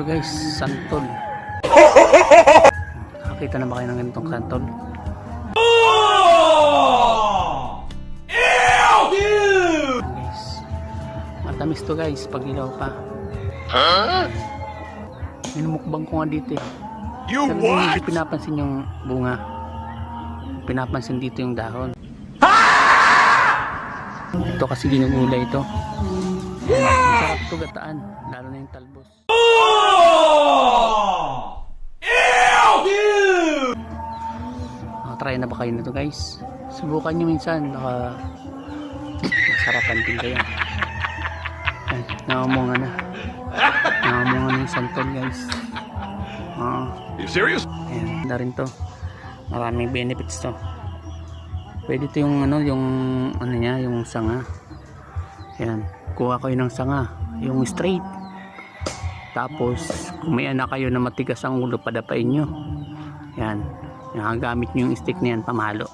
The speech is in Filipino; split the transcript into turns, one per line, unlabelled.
to guys, santol. Nakakita na ba kayo ng ganitong santol? Guys, matamis to guys pag ilaw pa. Minumukbang ko nga dito eh. Hindi pinapansin yung bunga, pinapansin dito yung dahon. Ito kasi ginugulay ito. Masarap ito gataan, lalo na yung talbos. Try na ba kayo na ito guys? Subukan nyo minsan, baka masarapan din kayo. Ay, nakamunga na. Nakamunga na yung santol guys.
You serious?
Ayan, na rin to. Maraming benefits to. Pwede to yung ano, yung niya, yung sanga. Ayan, kuha kayo ng sanga, yung straight. Tapos, kung may anak kayo na matigas ang ulo, padapain nyo. Ayan, gamit nyo yung stick na yan, pamalo.